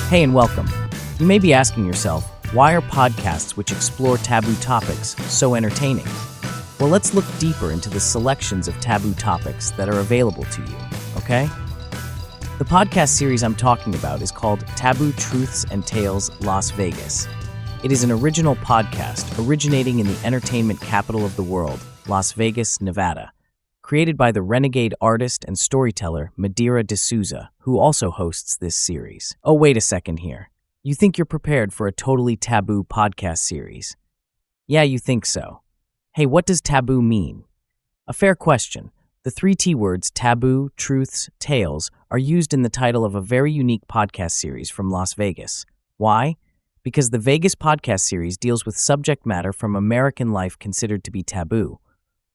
Hey, and welcome. You may be asking yourself, why are podcasts which explore taboo topics so entertaining? Well, let's look deeper into the selections of taboo topics that are available to you, okay? The podcast series I'm talking about is called Taboo Truths and Tales Las Vegas. It is an original podcast originating in the entertainment capital of the world, Las Vegas, Nevada, created by the renegade artist and storyteller Madeira de Souza, who also hosts this series. Oh, wait a second here. You think you're prepared for a totally taboo podcast series? Yeah, you think so. Hey, what does taboo mean? A fair question. The three T words, taboo, truths, tales, are used in the title of a very unique podcast series from Las Vegas. Why? Because the Vegas podcast series deals with subject matter from American life considered to be taboo.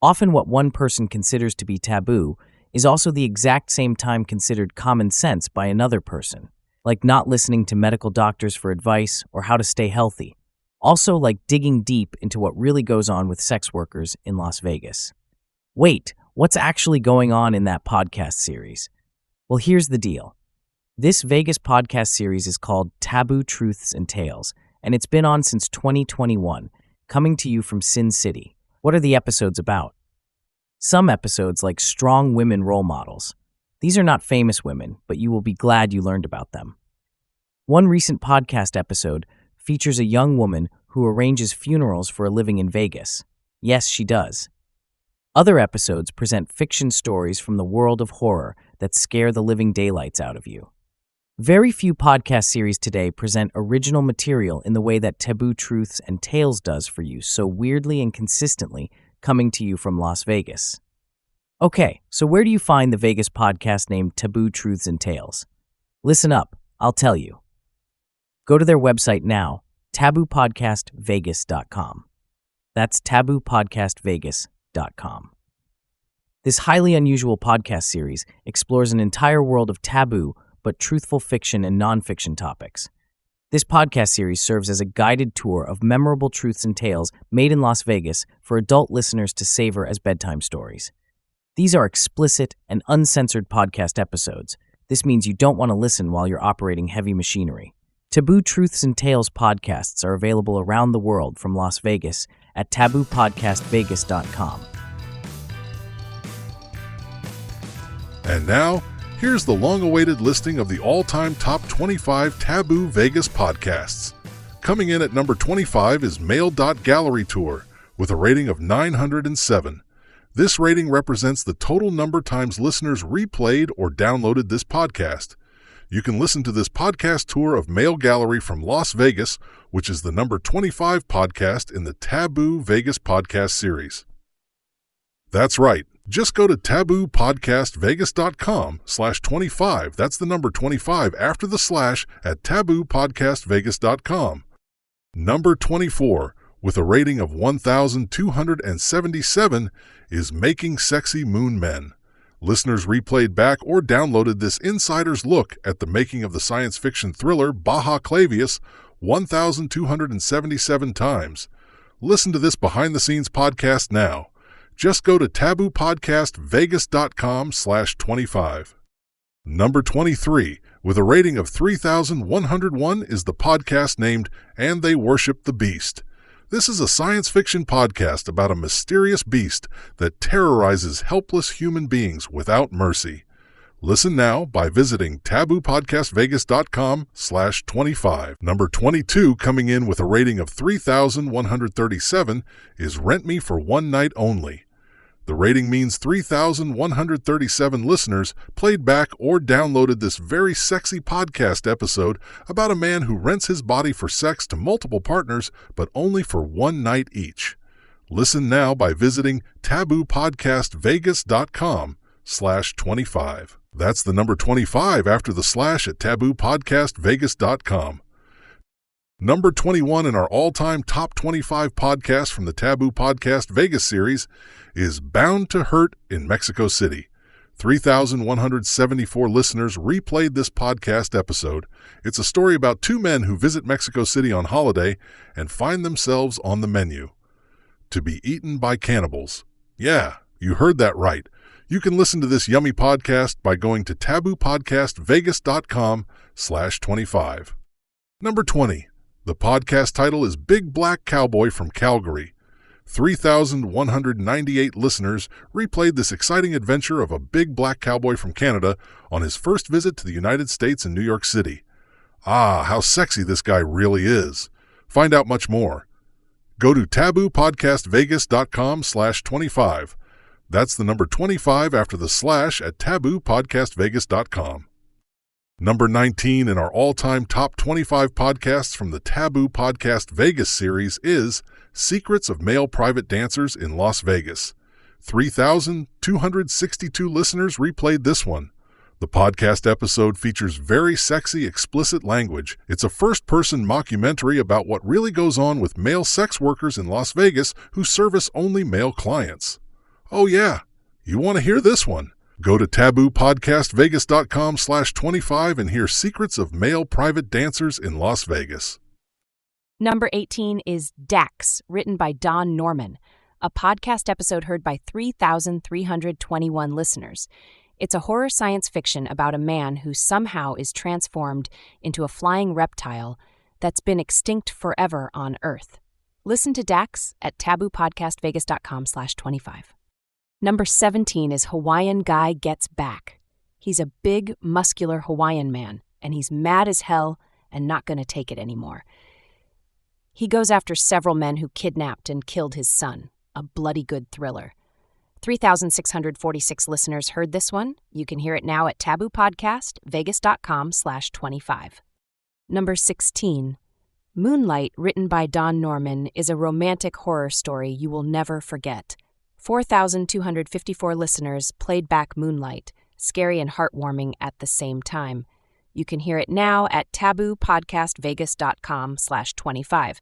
Often what one person considers to be taboo is also the exact same time considered common sense by another person, like not listening to medical doctors for advice or how to stay healthy. Also like digging deep into what really goes on with sex workers in Las Vegas. Wait, what's actually going on in that podcast series? Well, here's the deal. This Vegas podcast series is called Taboo Truths and Tales, and it's been on since 2021, coming to you from Sin City. What are the episodes about? Some episodes like strong women role models. These are not famous women, but you will be glad you learned about them. One recent podcast episode features a young woman who arranges funerals for a living in Vegas. Yes, she does. Other episodes present fiction stories from the world of horror that scare the living daylights out of you. Very few podcast series today present original material in the way that Taboo Truths and Tales does for you so weirdly and consistently, coming to you from Las Vegas. Okay, so where do you find the Vegas podcast named Taboo Truths and Tales? Listen up, I'll tell you. Go to their website now, taboopodcastvegas.com. That's taboopodcastvegas.com. This highly unusual podcast series explores an entire world of taboo but truthful fiction and nonfiction topics. This podcast series serves as a guided tour of memorable truths and tales made in Las Vegas for adult listeners to savor as bedtime stories. These are explicit and uncensored podcast episodes. This means you don't want to listen while you're operating heavy machinery. Taboo Truths and Tales podcasts are available around the world from Las Vegas at taboopodcastvegas.com. And now, here's the long-awaited listing of the all-time top 25 Taboo Vegas podcasts. Coming in at number 25 is Mail.Gallery Tour, with a rating of 907. This rating represents the total number times listeners replayed or downloaded this podcast. You can listen to this podcast tour of Mail Gallery from Las Vegas, which is the number 25 podcast in the Taboo Vegas podcast series. That's right. Just go to taboopodcastvegas.com/25. That's the number 25 after the slash at taboopodcastvegas.com. Number 24, with a rating of 1,277, is Making Sexy Moon Men. Listeners replayed back or downloaded this insider's look at the making of the science fiction thriller Baja Clavius 1,277 times. Listen to this behind-the-scenes podcast now. Just go to taboopodcastvegas.com/25. Number 23, with a rating of 3,101, is the podcast named And They Worship the Beast. This is a science fiction podcast about a mysterious beast that terrorizes helpless human beings without mercy. Listen now by visiting taboopodcastvegas.com/25. Number 22, coming in with a rating of 3,137, is Rent Me for One Night Only. The rating means 3,137 listeners played back or downloaded this very sexy podcast episode about a man who rents his body for sex to multiple partners, but only for one night each. Listen now by visiting taboopodcastvegas.com/25. That's the number 25 after the slash at taboopodcastvegas.com. Number 21 in our all-time top 25 podcast from the Taboo Podcast Vegas series is Bound to Hurt in Mexico City. 3,174 listeners replayed this podcast episode. It's a story about two men who visit Mexico City on holiday and find themselves on the menu. To be eaten by cannibals. Yeah, you heard that right. You can listen to this yummy podcast by going to taboopodcastvegas.com/25. Number 20. The podcast title is Big Black Cowboy from Calgary. 3,198 listeners replayed this exciting adventure of a big black cowboy from Canada on his first visit to the United States in New York City. Ah, how sexy this guy really is. Find out much more. Go to taboopodcastvegas.com/25. That's the number 25 after the slash at taboopodcastvegas.com. Number 19 in our all-time top 25 podcasts from the Taboo Podcast Vegas series is Secrets of Male Private Dancers in Las Vegas. 3,262 listeners replayed this one. The podcast episode features very sexy, explicit language. It's a first-person mockumentary about what really goes on with male sex workers in Las Vegas who service only male clients. Oh yeah, you want to hear this one? Go to taboopodcastvegas.com/25 and hear Secrets of Male Private Dancers in Las Vegas. Number 18 is Dax, written by Don Norman, a podcast episode heard by 3,321 listeners. It's a horror science fiction about a man who somehow is transformed into a flying reptile that's been extinct forever on Earth. Listen to Dax at taboopodcastvegas.com/25. Number 17 is Hawaiian Guy Gets Back. He's a big, muscular Hawaiian man, and he's mad as hell and not going to take it anymore. He goes after several men who kidnapped and killed his son, a bloody good thriller. 3,646 listeners heard this one. You can hear it now at taboopodcastvegas.com/25. Number 16. Moonlight, written by Don Norman, is a romantic horror story you will never forget. 4,254 listeners played back Moonlight, scary and heartwarming at the same time. You can hear it now at taboopodcastvegas.com/25.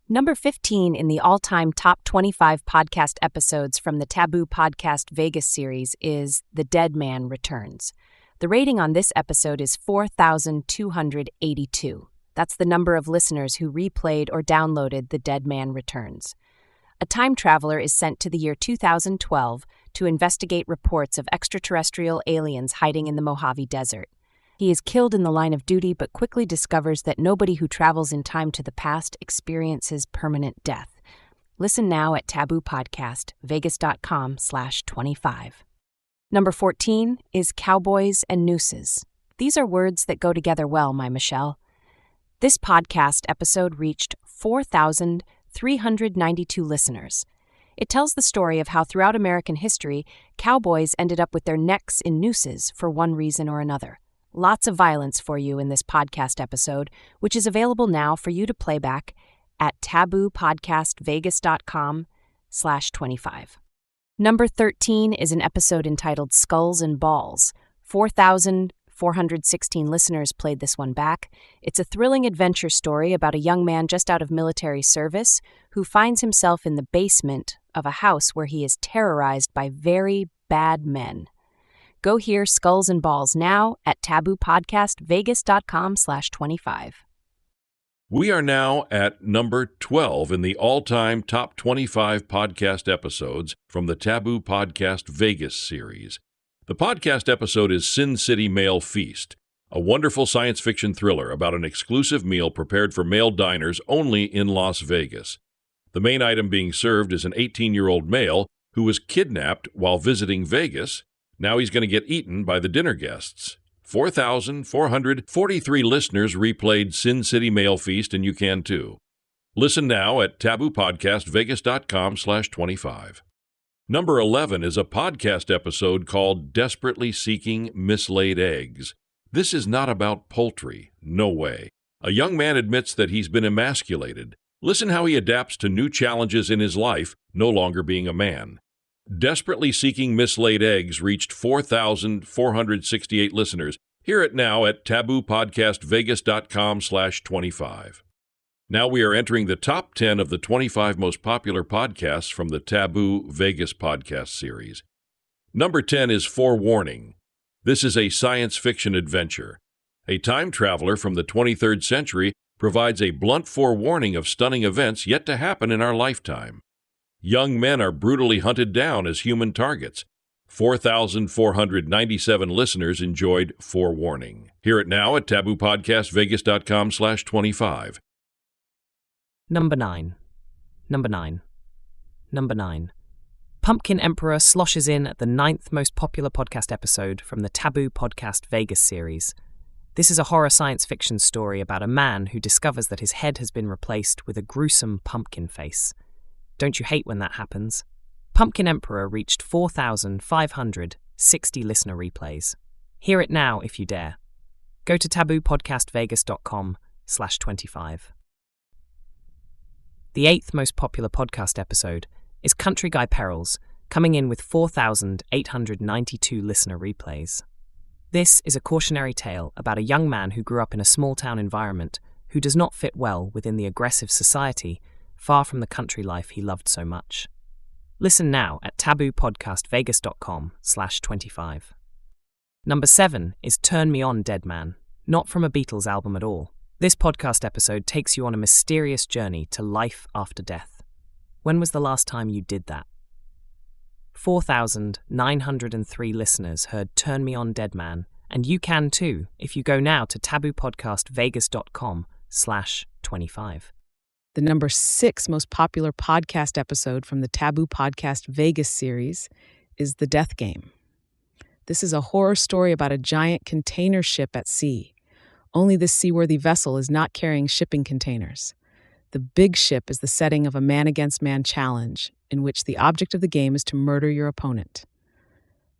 Number 15 in the all-time top 25 podcast episodes from the Taboo Podcast Vegas series is The Dead Man Returns. The rating on this episode is 4,282. That's the number of listeners who replayed or downloaded The Dead Man Returns. A time traveler is sent to the year 2012 to investigate reports of extraterrestrial aliens hiding in the Mojave Desert. He is killed in the line of duty but quickly discovers that nobody who travels in time to the past experiences permanent death. Listen now at taboopodcastvegas.com/25. Number 14 is Cowboys and Nooses. These are words that go together well, my Michelle. This podcast episode reached 4,392 listeners. It tells the story of how throughout American history, cowboys ended up with their necks in nooses for one reason or another. Lots of violence for you in this podcast episode, which is available now for you to play back at taboopodcastvegas.com/25. Number 13 is an episode entitled Skulls and Balls. 4,416 listeners played this one back. It's a thrilling adventure story about a young man just out of military service who finds himself in the basement of a house where he is terrorized by very bad men. Go hear Skulls and Balls now at taboopodcastvegas.com/25. We are now at number 12 in the all-time top 25 podcast episodes from the Taboo Podcast Vegas series. The podcast episode is Sin City Male Feast, a wonderful science fiction thriller about an exclusive meal prepared for male diners only in Las Vegas. The main item being served is an 18-year-old male who was kidnapped while visiting Vegas. Now he's going to get eaten by the dinner guests. 4,443 listeners replayed Sin City Male Feast, and you can too. Listen now at taboopodcastvegas.com/25. Number 11 is a podcast episode called Desperately Seeking Mislaid Eggs. This is not about poultry. No way. A young man admits that he's been emasculated. Listen how he adapts to new challenges in his life, no longer being a man. Desperately Seeking Mislaid Eggs reached 4,468 listeners. Hear it now at taboopodcastvegas.com/25. Now we are entering the top 10 of the 25 most popular podcasts from the Taboo Vegas podcast series. Number 10 is Forewarning. This is a science fiction adventure. A time traveler from the 23rd century provides a blunt forewarning of stunning events yet to happen in our lifetime. Young men are brutally hunted down as human targets. 4,497 listeners enjoyed Forewarning. Hear it now at taboopodcastvegas.com/25. Number 9. Number 9. Number 9. Pumpkin Emperor sloshes in at the 9th most popular podcast episode from the Taboo Podcast Vegas series. This is a horror science fiction story about a man who discovers that his head has been replaced with a gruesome pumpkin face. Don't you hate when that happens? Pumpkin Emperor reached 4,560 listener replays. Hear it now if you dare. Go to taboopodcastvegas.com/25. The 8th most popular podcast episode is Country Guy Perils, coming in with 4,892 listener replays. This is a cautionary tale about a young man who grew up in a small-town environment who does not fit well within the aggressive society, far from the country life he loved so much. Listen now at taboopodcastvegas.com/25. Number 7 is Turn Me On, Dead Man, not from a Beatles album at all. This podcast episode takes you on a mysterious journey to life after death. When was the last time you did that? 4,903 listeners heard Turn Me On, Dead Man, and you can too if you go now to taboopodcastvegas.com/25. The number 6 most popular podcast episode from the Taboo Podcast Vegas series is The Death Game. This is a horror story about a giant container ship at sea. Only this seaworthy vessel is not carrying shipping containers. The big ship is the setting of a man-against-man challenge, in which the object of the game is to murder your opponent.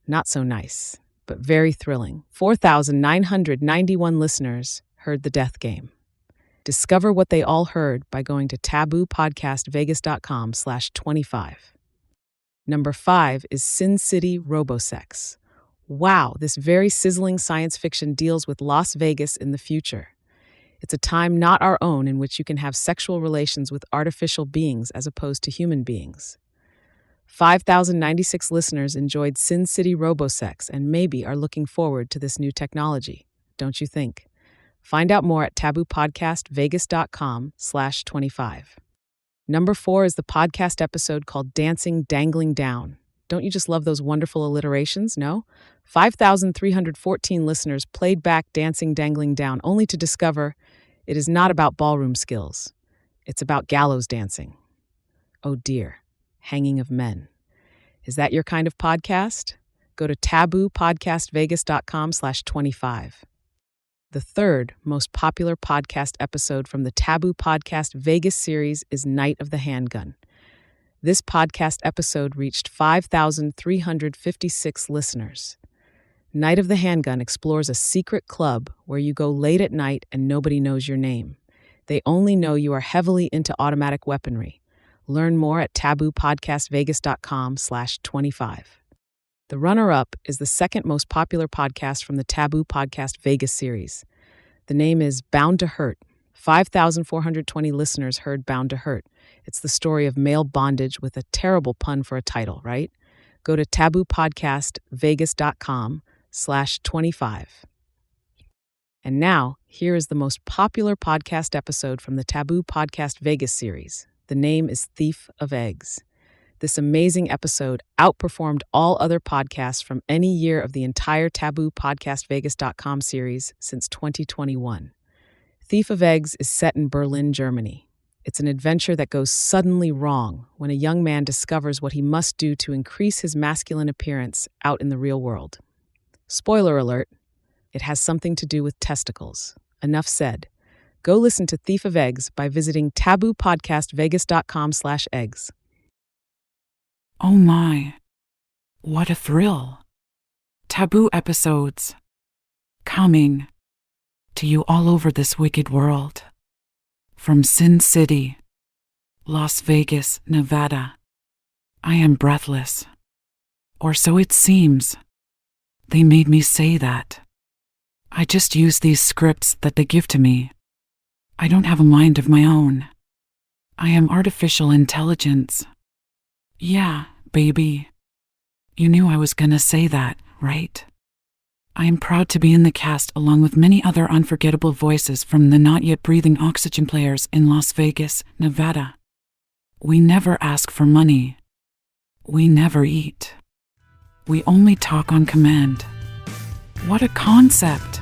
Not so nice, but very thrilling. 4,991 listeners heard The Death Game. Discover what they all heard by going to taboopodcastvegas.com/25. Number 5 is Sin City Robosex. Wow, this very sizzling science fiction deals with Las Vegas in the future. It's a time not our own in which you can have sexual relations with artificial beings as opposed to human beings. 5,096 listeners enjoyed Sin City Robosex and maybe are looking forward to this new technology, don't you think? Find out more at taboopodcastvegas.com/25. Number 4 is the podcast episode called Dancing Dangling Down. Don't you just love those wonderful alliterations, no? 5,314 listeners played back Dancing Dangling Down only to discover it is not about ballroom skills. It's about gallows dancing. Oh dear, hanging of men. Is that your kind of podcast? Go to taboopodcastvegas.com/25. The 3rd most popular podcast episode from the Taboo Podcast Vegas series is Night of the Handgun. This podcast episode reached 5,356 listeners. Night of the Handgun explores a secret club where you go late at night and nobody knows your name. They only know you are heavily into automatic weaponry. Learn more at taboopodcastvegas.com/25. The runner-up is the 2nd most popular podcast from the Taboo Podcast Vegas series. The name is Bound to Hurt. 5,420 listeners heard Bound to Hurt. It's the story of male bondage with a terrible pun for a title, right? Go to taboopodcastvegas.com/25. And now, here is the most popular podcast episode from the Taboo Podcast Vegas series. The name is Thief of Eggs. This amazing episode outperformed all other podcasts from any year of the entire Taboo Podcastvegas.com series since 2021. Thief of Eggs is set in Berlin, Germany. It's an adventure that goes suddenly wrong when a young man discovers what he must do to increase his masculine appearance out in the real world. Spoiler alert, it has something to do with testicles. Enough said. Go listen to Thief of Eggs by visiting taboopodcastvegas.com/eggs. Oh my, what a thrill. Taboo episodes coming to you all over this wicked world. From Sin City, Las Vegas, Nevada. I am breathless. Or so it seems. They made me say that. I just use these scripts that they give to me. I don't have a mind of my own. I am artificial intelligence. Yeah, baby. You knew I was gonna say that, right? I am proud to be in the cast along with many other unforgettable voices from the not yet breathing oxygen players in Las Vegas, Nevada. We never ask for money. We never eat. We only talk on command. What a concept!